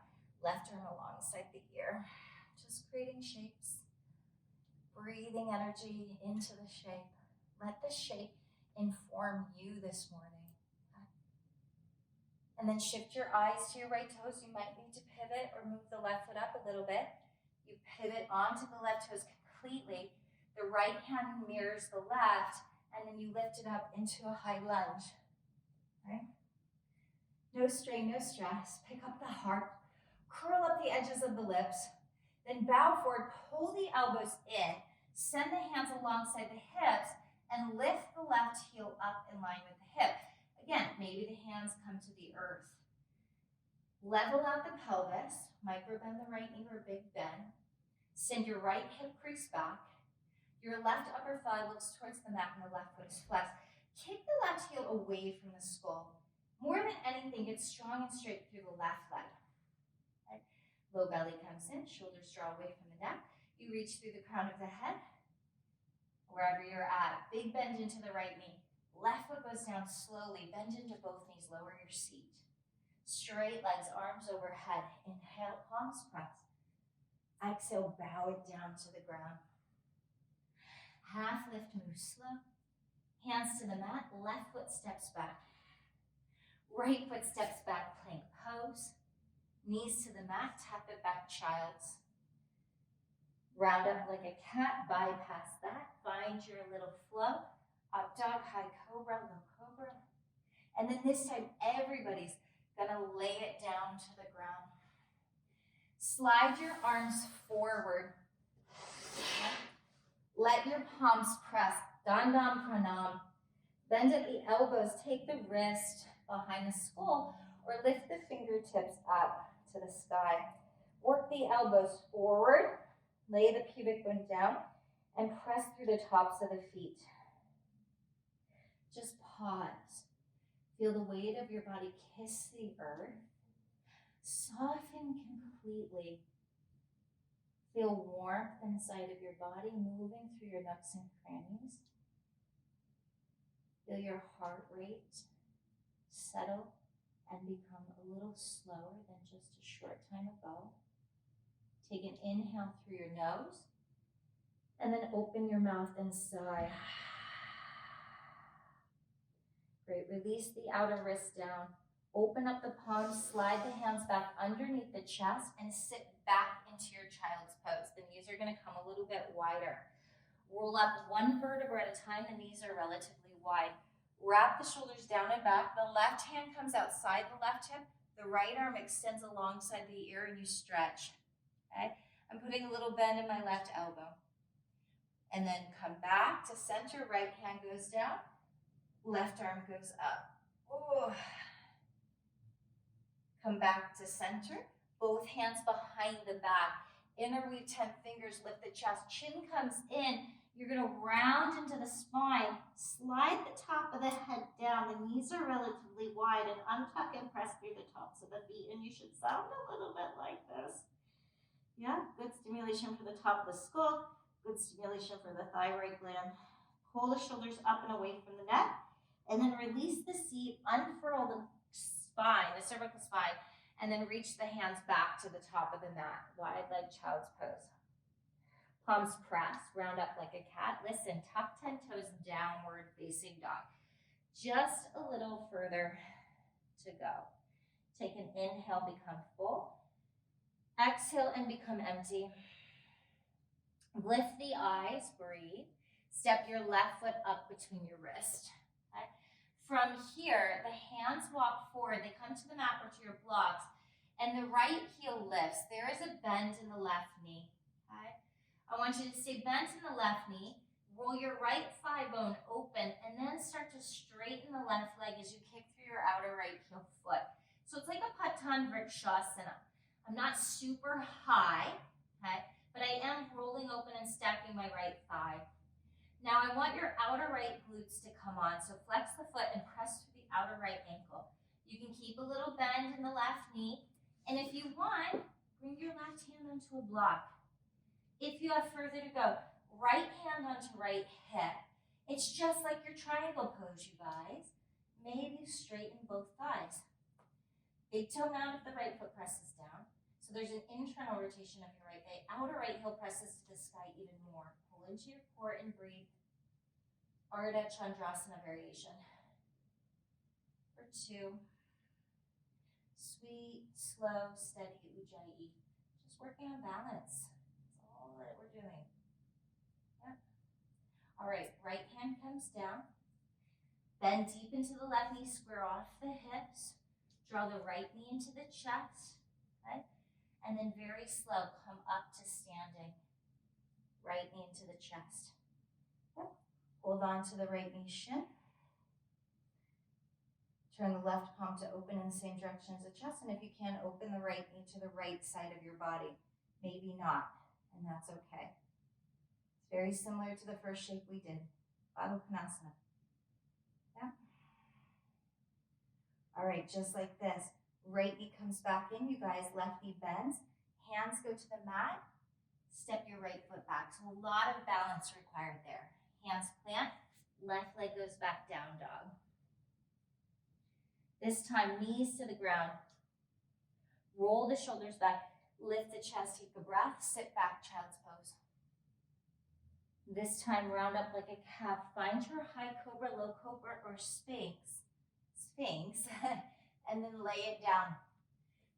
left arm alongside the ear. Just creating shapes. Breathing energy into the shape. Let the shape inform you this morning. And then shift your eyes to your right toes. You might need to pivot or move the left foot up a little bit. You pivot onto the left toes completely. The right hand mirrors the left, and then you lift it up into a high lunge. Right? No strain, no stress. Pick up the heart. Curl up the edges of the lips. Then bow forward, pull the elbows in. Send the hands alongside the hips, and lift the left heel up in line with the hip. Again, maybe the hands come to the earth. Level out the pelvis, micro bend the right knee or big bend. Send your right hip crease back. Your left upper thigh looks towards the mat and the left foot is flexed. Kick the left heel away from the skull. More than anything, get strong and straight through the left leg. Okay. Low belly comes in, shoulders draw away from the neck. You reach through the crown of the head. Wherever you're at, big bend into the right knee. Left foot goes down slowly, bend into both knees, lower your seat. Straight legs, arms overhead. Inhale, palms press. Exhale, bow it down to the ground. Half lift, move slow. Hands to the mat, left foot steps back. Right foot steps back, plank pose. Knees to the mat, tap it back, child's. Round up like a cat, bypass that. Find your little flow. Up dog, high cobra, low cobra. And then this time, everybody's gonna lay it down to the ground. Slide your arms forward. Let your palms press. Dandam pranam. Bend at the elbows. Take the wrist behind the skull or lift the fingertips up to the sky. Work the elbows forward. Lay the pubic bone down and press through the tops of the feet. Just pause. Feel the weight of your body kiss the earth. Soften completely. Feel warmth inside of your body moving through your nooks and crannies. Feel your heart rate settle and become a little slower than just a short time ago. Take an inhale through your nose and then open your mouth and sigh. Great, release the outer wrist down. Open up the palms, slide the hands back underneath the chest and sit back into your child's pose. The knees are gonna come a little bit wider. Roll up one vertebra at a time, the knees are relatively wide. Wrap the shoulders down and back. The left hand comes outside the left hip. The right arm extends alongside the ear and you stretch, okay? I'm putting a little bend in my left elbow. And then come back to center, right hand goes down, left arm goes up. Ooh. Come back to center, both hands behind the back. Interweave 10 fingers, lift the chest, chin comes in. You're gonna round into the spine, slide the top of the head down. The knees are relatively wide and untuck and press through the tops of the feet. And you should sound a little bit like this. Yeah, good stimulation for the top of the skull, good stimulation for the thyroid gland. Pull the shoulders up and away from the neck, and then release the seat, unfurl the spine, the cervical spine, and then reach the hands back to the top of the mat, wide leg child's pose. Palms press, round up like a cat. Listen, tuck 10 toes, downward facing dog. Just a little further to go. Take an inhale, become full. Exhale and become empty. Lift the eyes, breathe. Step your left foot up between your wrist. Okay? From here, the hands walk forward. They come to the mat or to your blocks, and the right heel lifts. There is a bend in the left knee. Okay? I want you to stay bent in the left knee. Roll your right thigh bone open, and then start to straighten the left leg as you kick through your outer right heel foot. So it's like a Patan Vrikshasana. I'm not super high, okay? But I am rolling open and stacking my right thigh. Now I want your outer right glutes to come on, so flex the foot and press through the outer right ankle. You can keep a little bend in the left knee, and if you want, bring your left hand onto a block. If you have further to go, right hand onto right hip. It's just like your triangle pose, you guys. Maybe straighten both thighs. Big toe out if the right foot presses down. So there's an internal rotation of your right leg. Outer right heel presses to the sky even more. Pull into your core and breathe. Ardha Chandrasana variation. For 2. Sweet, slow, steady Ujjayi. Just working on balance. That's all that we're doing. Yep. All right, right hand comes down. Bend deep into the left knee, square off the hips. Draw the right knee into the chest. Okay? And then very slow, come up to standing. Right knee into the chest. Okay. Hold on to the right knee shin. Turn the left palm to open in the same direction as the chest. And if you can, open the right knee to the right side of your body. Maybe not, and that's okay. It's very similar to the first shape we did, Baddha Konasana. Yeah. All right, just like this. Right knee comes back in, you guys. Left knee bends. Hands go to the mat. Step your right foot back. So a lot of balance required there. Hands plant. Left leg goes back down, dog. This time, knees to the ground. Roll the shoulders back. Lift the chest, take a breath. Sit back, child's pose. This time, round up like a calf. Find your high cobra, low cobra, or sphinx. And then lay it down.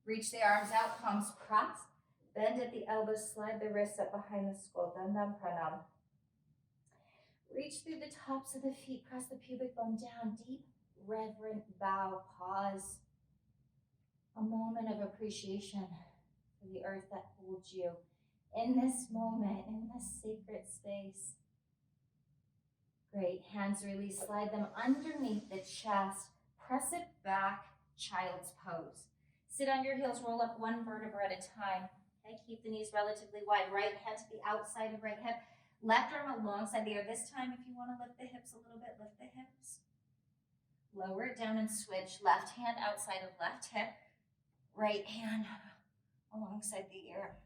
Reach the arms out, palms press. Bend at the elbows, slide the wrists up behind the skull, Dandam Pranam. Reach through the tops of the feet, press the pubic bone down, deep, reverent bow, pause. A moment of appreciation for the earth that holds you in this moment, in this sacred space. Great, hands release, slide them underneath the chest, press it back, child's pose. Sit on your heels, roll up one vertebra at a time. Okay, keep the knees relatively wide, right hand to the outside of right hip, left arm alongside the ear. This time, if you want to lift the hips a little bit, lift the hips. Lower it down and switch, left hand outside of left hip, right hand alongside the ear.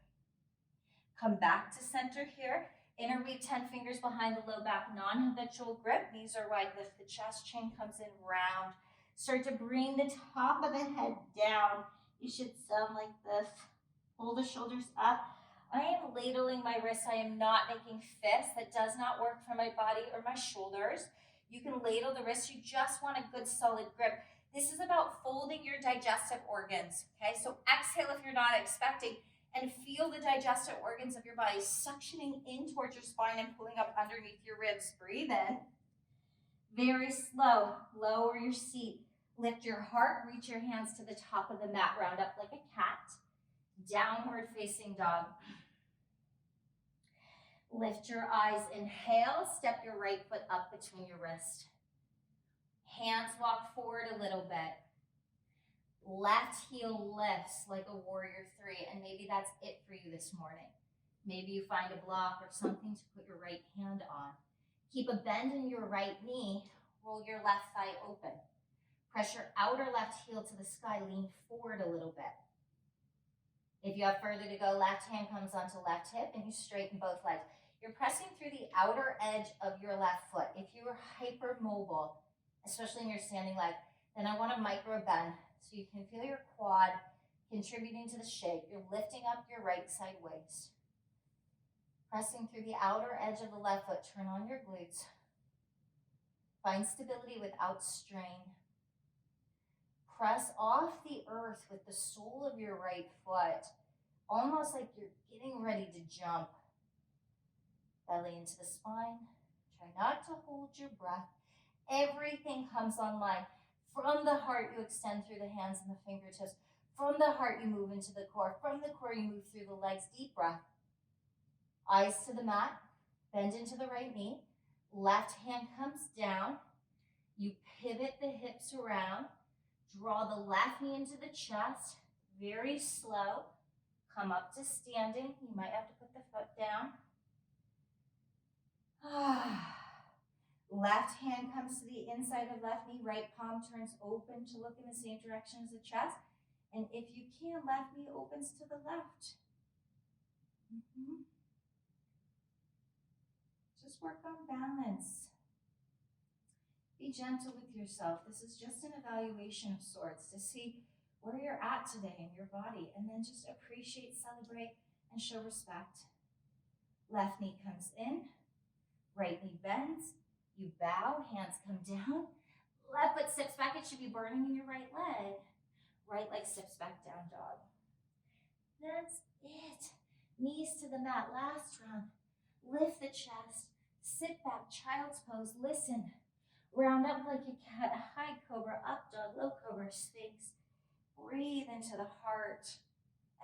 Come back to center here. Interweave 10 fingers behind the low back, non-habitual grip. Knees are wide, lift the chest, chin comes in round. Start to bring the top of the head down. You should sound like this. Pull the shoulders up. I am ladling my wrists. I am not making fists. That does not work for my body or my shoulders. You can ladle the wrists. You just want a good solid grip. This is about folding your digestive organs, okay? So exhale if you're not expecting, and feel the digestive organs of your body suctioning in towards your spine and pulling up underneath your ribs. Breathe in. Very slow. Lower your seat. Lift your heart. Reach your hands to the top of the mat. Round up like a cat. Downward facing dog. Lift your eyes. Inhale. Step your right foot up between your wrists. Hands walk forward a little bit. Left heel lifts like a warrior three, and maybe that's it for you this morning. Maybe you find a block or something to put your right hand on. Keep a bend in your right knee. Roll your left thigh open. Press your outer left heel to the sky. Lean forward a little bit. If you have further to go, left hand comes onto left hip and you straighten both legs. You're pressing through the outer edge of your left foot. If you are hypermobile, especially in your standing leg, then I want to micro bend so you can feel your quad contributing to the shake. You're lifting up your right side waist. Pressing through the outer edge of the left foot, turn on your glutes. Find stability without strain. Press off the earth with the sole of your right foot, almost like you're getting ready to jump. Belly into the spine. Try not to hold your breath. Everything comes online. From the heart, you extend through the hands and the fingertips. From the heart, you move into the core. From the core, you move through the legs. Deep breath. Eyes to the mat. Bend into the right knee. Left hand comes down. You pivot the hips around. Draw the left knee into the chest. Very slow. Come up to standing. You might have to put the foot down. Left hand comes to the inside of left knee. Right palm turns open to look in the same direction as the chest. And if you can, left knee opens to the left. Just work on balance. Be gentle with yourself. This is just an evaluation of sorts to see where you're at today in your body, and then just appreciate, celebrate, and show respect. Left knee comes in, right knee bends, you bow, hands come down, left foot steps back. It should be burning in your right leg. Right leg steps back down, dog. That's it. Knees to the mat, last round. Lift the chest, sit back, child's pose, listen. Round up like a cat, high cobra, up dog, low cobra, sphinx. Breathe into the heart,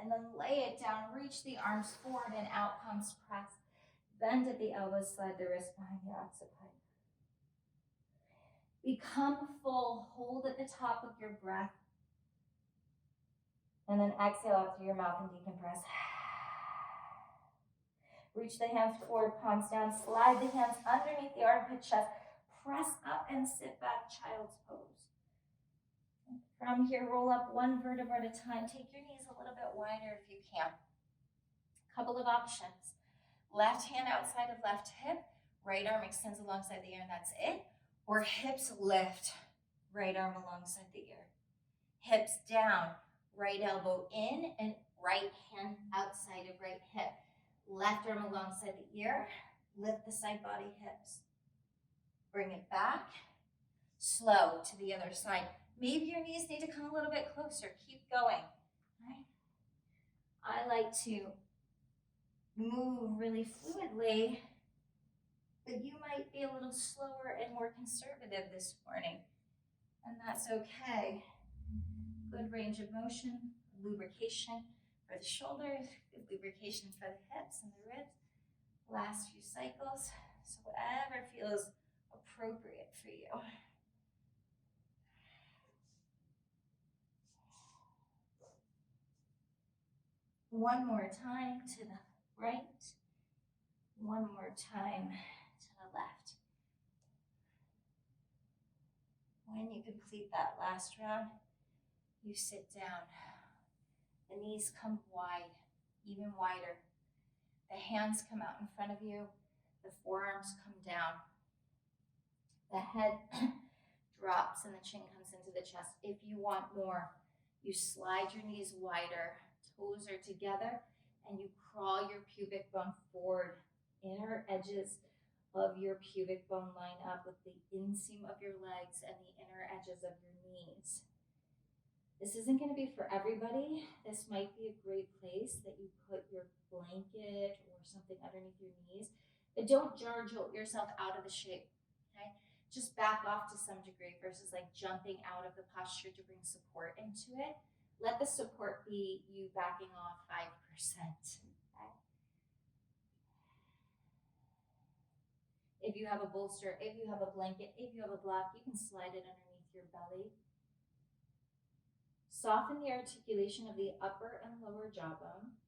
and then lay it down. Reach the arms forward and out, palms press. Bend at the elbows, slide the wrist behind your occiput. Become full, hold at the top of your breath. And then exhale out through your mouth and decompress. Reach the hands forward, palms down, slide the hands underneath the armpit, chest. Press up and sit back, child's pose. From here, roll up one vertebra at a time. Take your knees a little bit wider if you can. Couple of options. Left hand outside of left hip. Right arm extends alongside the ear, and that's it. Or hips lift. Right arm alongside the ear. Hips down. Right elbow in and right hand outside of right hip. Left arm alongside the ear. Lift the side body hips. Bring it back. Slow to the other side. Maybe your knees need to come a little bit closer. Keep going. Right? I like to move really fluidly, but you might be a little slower and more conservative this morning, and that's okay. Good range of motion, lubrication for the shoulders, good lubrication for the hips and the ribs. Last few cycles, so whatever feels appropriate for you. One more time to the right. One more time to the left. When you complete that last round, you sit down. The knees come wide, even wider. The hands come out in front of you. The forearms come down. The head drops and the chin comes into the chest. If you want more, you slide your knees wider. Toes are together, and you crawl your pubic bone forward. Inner edges of your pubic bone line up with the inseam of your legs and the inner edges of your knees. This isn't going to be for everybody. This might be a great place that you put your blanket or something underneath your knees, but don't jolt yourself out of the shape, okay? Just back off to some degree versus like jumping out of the posture to bring support into it. Let the support be you backing off 5%. Okay? If you have a bolster, if you have a blanket, if you have a block, you can slide it underneath your belly. Soften the articulation of the upper and lower jawbone.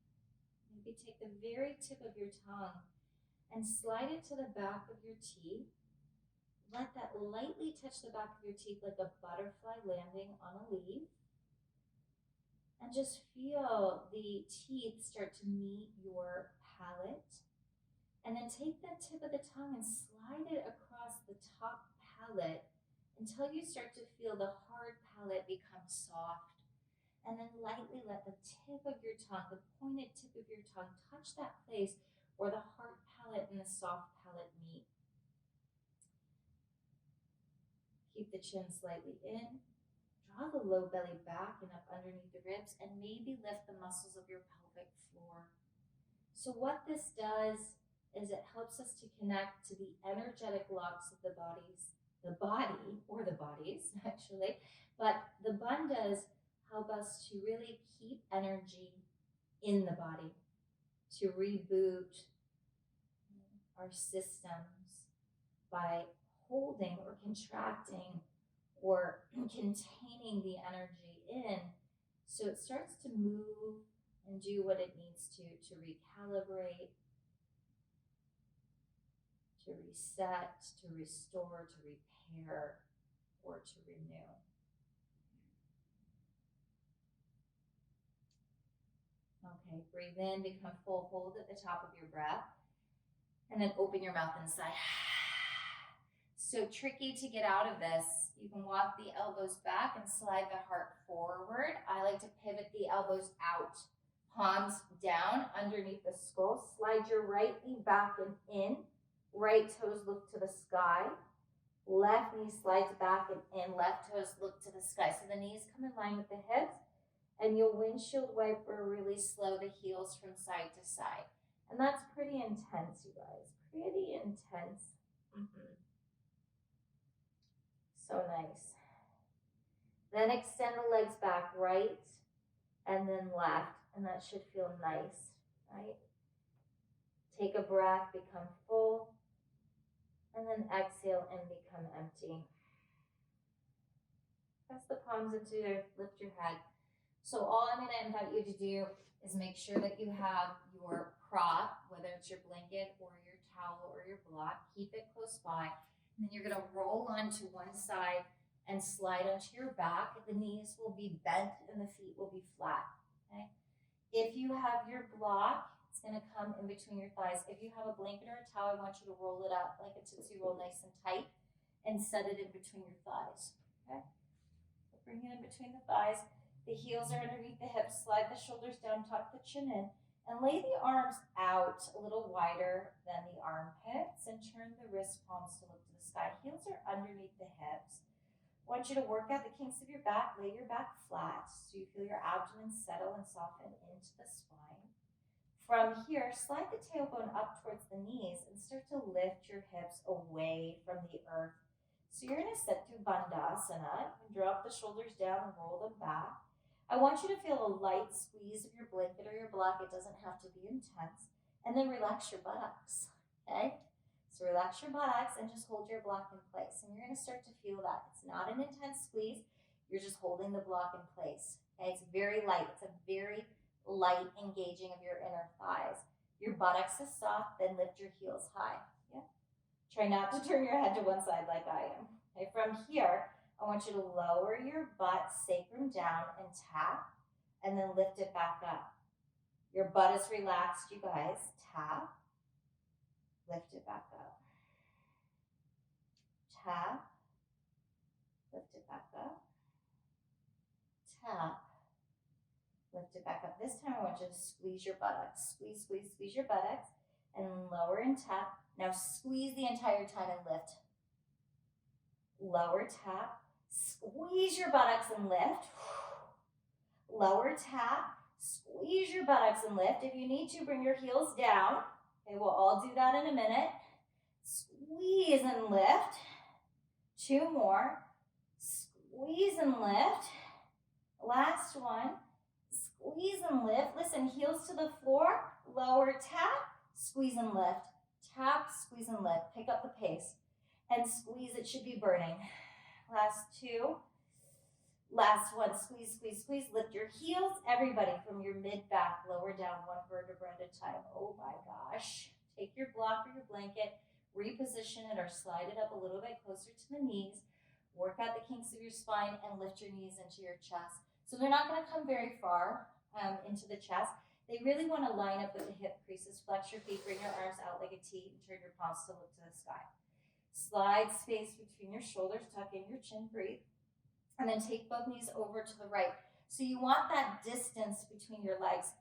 Maybe take the very tip of your tongue and slide it to the back of your teeth. Let that lightly touch the back of your teeth like a butterfly landing on a leaf. And just feel the teeth start to meet your palate. And then take that tip of the tongue and slide it across the top palate until you start to feel the hard palate become soft. And then lightly let the tip of your tongue, the pointed tip of your tongue, touch that place where the hard palate and the soft palate meet. Keep the chin slightly in. Draw the low belly back and up underneath the ribs, and maybe lift the muscles of your pelvic floor. So what this does is it helps us to connect to the energetic locks of the body, or the bodies actually, but the bun does help us to really keep energy in the body, to reboot our systems by holding or contracting or containing the energy in, so it starts to move and do what it needs to recalibrate, to reset, to restore, to repair, or to renew. Okay, breathe in, become full hold at the top of your breath, and then open your mouth and sigh. So tricky to get out of this. You can walk the elbows back and slide the heart forward. I like to pivot the elbows out, palms down underneath the skull. Slide your right knee back and in. Right toes look to the sky. Left knee slides back and in. Left toes look to the sky. So the knees come in line with the hips, and you'll windshield wiper really slow the heels from side to side. And that's pretty intense, you guys. Pretty intense. So nice. Then extend the legs back, right and then left, and that should feel nice, right? Take a breath, become full, and then exhale and become empty. Press the palms into your, lift your head. So all I'm going to invite you to do is make sure that you have your prop, whether it's your blanket or your towel or your block, keep it close by. And then you're going to roll onto one side and slide onto your back. The knees will be bent and the feet will be flat. Okay? If you have your block, it's going to come in between your thighs. If you have a blanket or a towel, I want you to roll it up like a Tootsie Roll, nice and tight, and set it in between your thighs. Okay? So bring it in between the thighs. The heels are underneath the hips. Slide the shoulders down, tuck the chin in, and lay the arms out a little wider than the armpits, and turn the wrist palms to look to the sky. Heels are underneath the hips. I want you to work out the kinks of your back, lay your back flat so you feel your abdomen settle and soften into the spine. From here, slide the tailbone up towards the knees and start to lift your hips away from the earth. So you're going to sit through Bandhasana. You can drop the shoulders down and roll them back. I want you to feel a light squeeze of your blanket or your block. It doesn't have to be intense. And then relax your buttocks, okay? So relax your buttocks and just hold your block in place. And you're going to start to feel that. It's not an intense squeeze. You're just holding the block in place, okay? It's very light. It's a very light engaging of your inner thighs. Your buttocks is soft, then lift your heels high. Yeah. Try not to turn your head to one side like I am. Okay, from here, I want you to lower your butt, sacrum down, and tap, and then lift it back up. Your butt is relaxed, you guys. Tap, lift it back up. Tap, lift it back up. Tap, lift it back up. This time I want you to squeeze your buttocks. Squeeze, squeeze, squeeze your buttocks. And lower and tap. Now squeeze the entire time and lift. Lower, tap. Squeeze your buttocks and lift. Lower, tap. Squeeze your buttocks and lift. If you need to, bring your heels down. Okay, we'll all do that in a minute. Squeeze and lift. 2 more. Squeeze and lift. Last one. Squeeze and lift. Listen, heels to the floor. Lower, tap. Squeeze and lift. Tap, squeeze and lift. Pick up the pace. And squeeze, it should be burning. Last 2. Last one. Squeeze, squeeze, squeeze. Lift your heels. Everybody from your mid-back, lower down 1 vertebra at a time. Oh my gosh. Take your block or your blanket, reposition it or slide it up a little bit closer to the knees. Work out the kinks of your spine and lift your knees into your chest. So they're not going to come very far into the chest. They really want to line up with the hip creases. Flex your feet, bring your arms out like a T, and turn your palms to look to the sky. Slide space between your shoulders, tuck in your chin, breathe. And then take both knees over to the right. So you want that distance between your legs.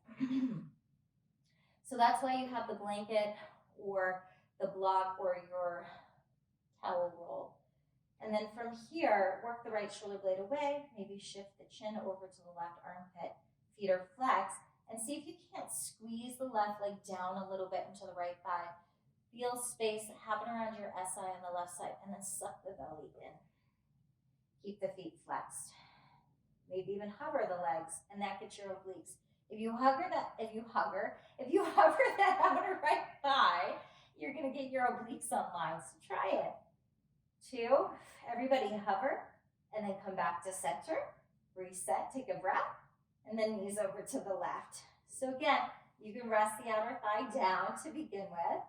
So that's why you have the blanket or the block or your towel roll. And then from here, work the right shoulder blade away, maybe shift the chin over to the left armpit, feet are flexed, and see if you can't squeeze the left leg down a little bit into the right thigh. Feel space happen around your SI on the left side, and then suck the belly in. Keep the feet flexed. Maybe even hover the legs, and that gets your obliques. If you hover that outer right thigh, you're gonna get your obliques online, so try it. 2, everybody hover, and then come back to center. Reset, take a breath, and then knees over to the left. So again, you can rest the outer thigh down to begin with.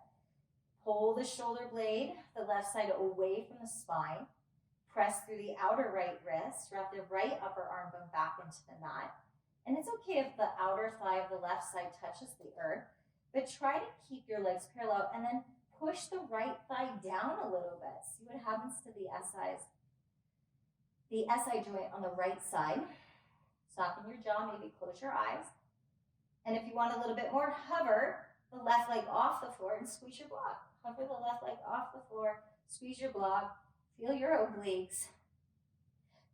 Pull the shoulder blade, the left side away from the spine. Press through the outer right wrist. Wrap the right upper arm bone back into the mat. And it's okay if the outer thigh of the left side touches the earth, but try to keep your legs parallel and then push the right thigh down a little bit. See what happens to the SI joint on the right side. Soften your jaw, maybe close your eyes. And if you want a little bit more, hover the left leg off the floor and squeeze your block. Hover the left leg off the floor, squeeze your block, feel your obliques.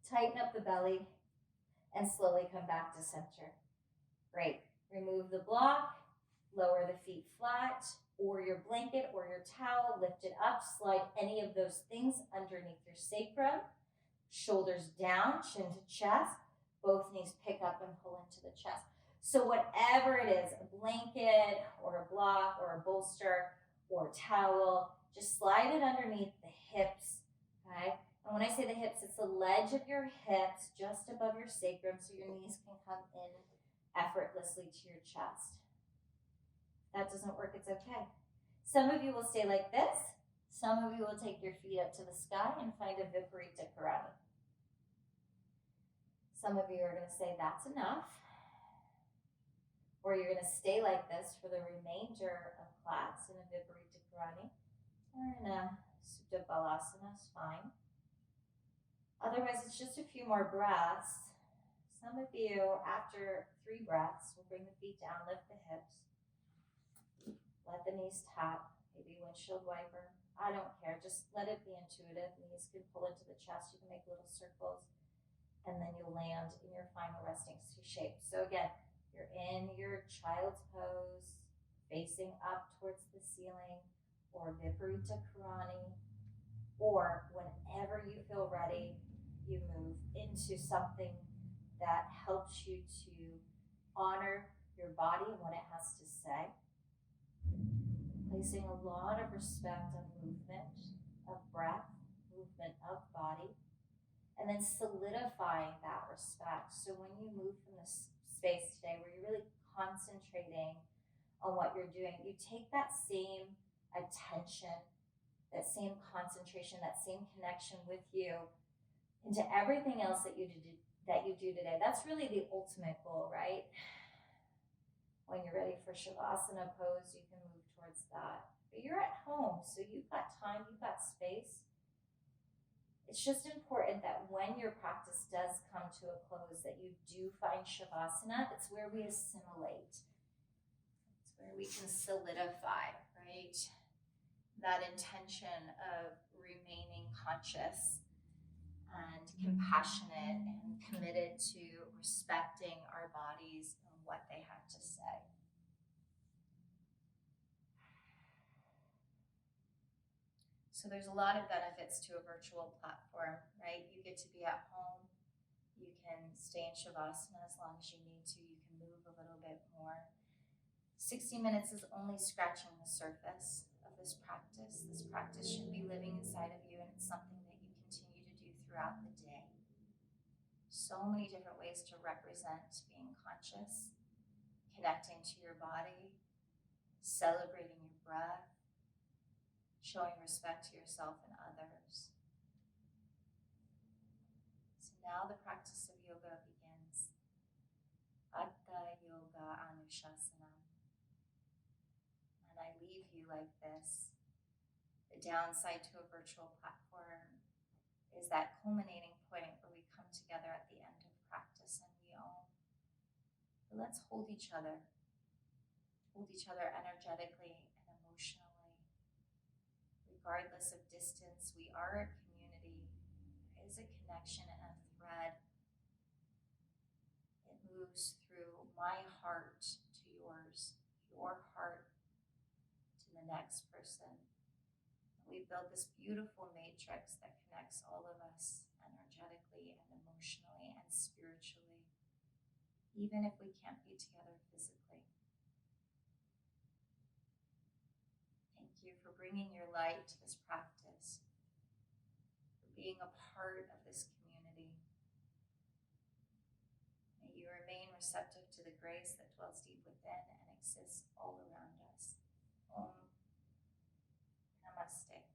Tighten up the belly and slowly come back to center. Great. Remove the block, lower the feet flat, or your blanket or your towel, lift it up, slide any of those things underneath your sacrum, shoulders down, chin to chest, both knees pick up and pull into the chest. So whatever it is, a blanket or a block or a bolster or a towel, just slide it underneath the hips, okay? And when I say the hips, it's the ledge of your hips just above your sacrum so your knees can come in effortlessly to your chest. That doesn't work, it's okay. Some of you will stay like this. Some of you will take your feet up to the sky and find a viparita karate. Some of you are going to say, that's enough. Or you're going to stay like this for the remainder of class in a viparita karani or in a Supta Balasana, is fine. Otherwise, it's just a few more breaths. Some of you, after 3 breaths, will bring the feet down, lift the hips. Let the knees tap, maybe windshield wiper. I don't care. there. Just let it be intuitive. Knees can pull into the chest. You can make little circles. And then you'll land in your final resting shape. So again, you're in your child's pose, facing up towards the ceiling, or Viparita Karani, or whenever you feel ready, you move into something that helps you to honor your body and what it has to say, placing a lot of respect on movement, of breath, movement of body, and then solidifying that respect. So when you move from this space today where you're really concentrating on what you're doing, you take that same attention, that same concentration, that same connection with you into everything else that you do today. That's really the ultimate goal, right? When you're ready for Shavasana pose, you can move towards that. But you're at home, so you've got time, you've got space. It's just important that when your practice does come to a close, that you do find Shavasana. It's where we assimilate. It's where we can solidify, right? That intention of remaining conscious and compassionate and committed to respecting our bodies and what they have to say. So there's a lot of benefits to a virtual platform, right? You get to be at home. You can stay in Shavasana as long as you need to. You can move a little bit more. 60 minutes is only scratching the surface of this practice. This practice should be living inside of you, and it's something that you continue to do throughout the day. So many different ways to represent being conscious, connecting to your body, celebrating your breath, showing respect to yourself and others. So now the practice of yoga begins. Hatha Yoga Anushasana. And I leave you like this. The downside to a virtual platform is that culminating point where we come together at the end of practice and we own. But let's hold each other energetically and emotionally. Regardless of distance, we are a community. There is a connection and a thread. It moves through my heart to yours, your heart to the next person. We build this beautiful matrix that connects all of us energetically and emotionally and spiritually, even if we can't be together physically. Thank you for bringing your light to this practice, for being a part of this community. May you remain receptive to the grace that dwells deep within and exists all around us. Om Namaste.